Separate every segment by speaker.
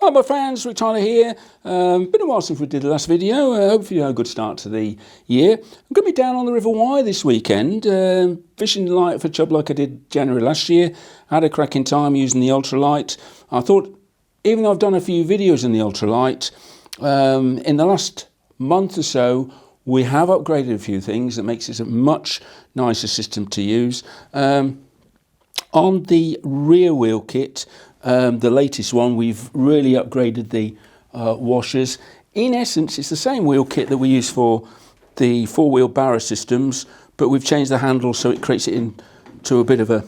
Speaker 1: Hi my friends, Rick Tyler here. Been a while since we did the last video. Hopefully you had a good start to the year. I'm going to be down on the River Wye this weekend, fishing light for chub like I did January last year. Had a cracking time using the Ultralight. I thought, even though I've done a few videos in the Ultralight, in the last month or so, we have upgraded a few things that makes it a much nicer system to use. On the rear wheel kit, the latest one, we've really upgraded the washers. In essence, it's the same wheel kit that we use for the four-wheel barrow systems, but we've changed the handle so it creates it into a bit of a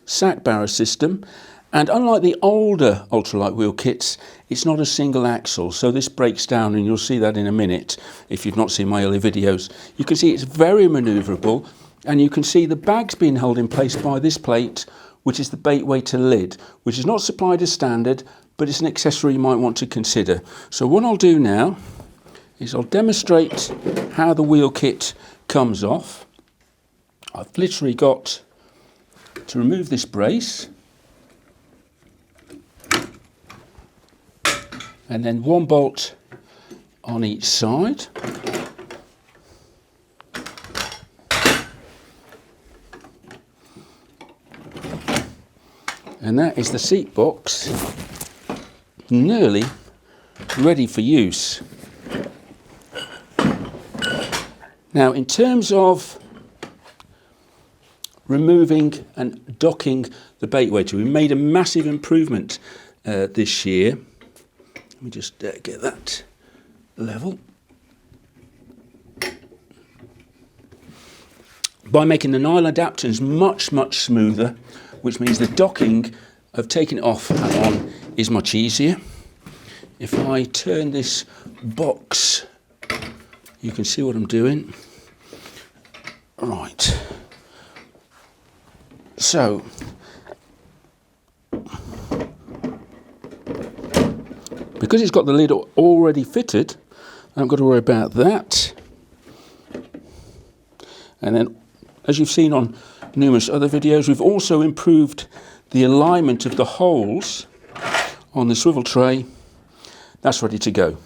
Speaker 1: sack barrow system. And unlike the older ultralight wheel kits, it's not a single axle, so this breaks down, and you'll see that in a minute if you've not seen my earlier videos. You can see it's very manoeuvrable, and you can see the bag's being held in place by this plate, which is the bait weighter lid, which is not supplied as standard, but it's an accessory you might want to consider. So what I'll do now is I'll demonstrate how the wheel kit comes off. I've literally got to remove this brace, and then one bolt on each side. And that is the seat box, nearly ready for use. Now, in terms of removing and docking the bait weighter, we made a massive improvement this year. Let me just get that level. By making the nylon adapters much smoother, which means the docking of taking it off and on is much easier. If I turn this box, you can see what I'm doing. Right. So, because it's got the lid already fitted, I haven't got to worry about that. And then, as you've seen on numerous other videos, we've also improved the alignment of the holes on the swivel tray. That's ready to go.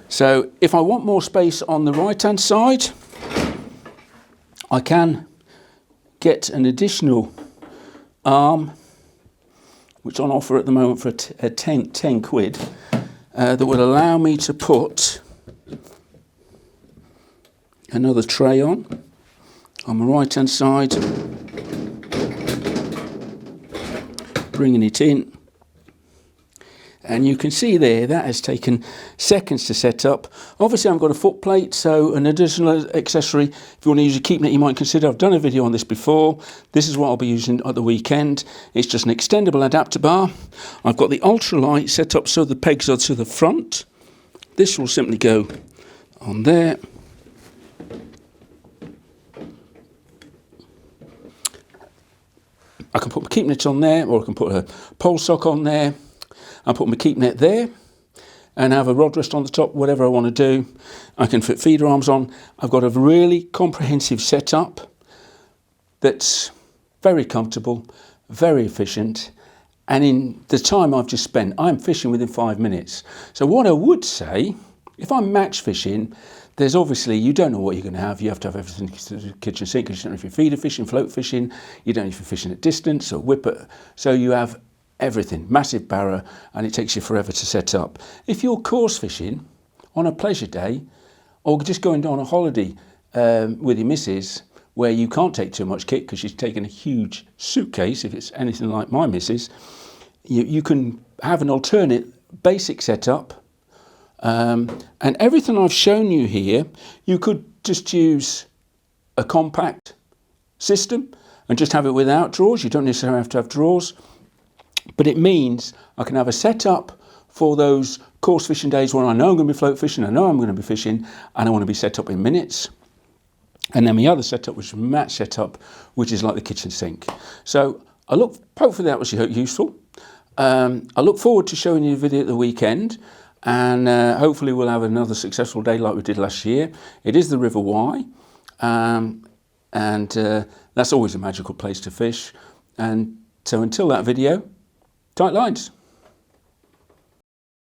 Speaker 1: So if I want more space on the right hand side, I can get an additional arm, which is on offer at the moment for 10 quid, that will allow me to put another tray on my right hand side, bringing it in, and you can see there that has taken seconds to set up. Obviously I've got a foot plate, so an additional accessory if you want to use a keep net you might consider. I've done a video on this before. This is what I'll be using at the weekend. It's just an extendable adapter bar. I've got the Ultralight set up so the pegs are to the front. This will simply go on there. I can put my keep net on there, or I can put a pole sock on there. I'll put my keep net there and have a rod rest on the top, whatever I want to do. I can fit feeder arms on. I've got a really comprehensive setup that's very comfortable, very efficient, and in the time I've just spent, I'm fishing within 5 minutes. So what I would say, if I'm match fishing, there's obviously, you don't know what you're going to have. You have to have everything to the kitchen sink, because you don't know if you're feeder fishing, float fishing, you don't know if you're fishing at distance or whipper. So you have everything, massive barrow, and it takes you forever to set up. If you're course fishing on a pleasure day, or just going on a holiday with your missus, where you can't take too much kit because she's taken a huge suitcase, if it's anything like my missus, you can have an alternate basic setup. And everything I've shown you here, you could just use a compact system and just have it without drawers. You don't necessarily have to have drawers, but it means I can have a setup for those course fishing days where I know I'm going to be float fishing, I know I'm going to be fishing, and I want to be set up in minutes. And then my other setup, which is match setup, which is like the kitchen sink. So hopefully that was useful. I look forward to showing you a video at the weekend. And hopefully we'll have another successful day like we did last year. It is the River Wye, and that's always a magical place to fish. And so until that video, tight lines.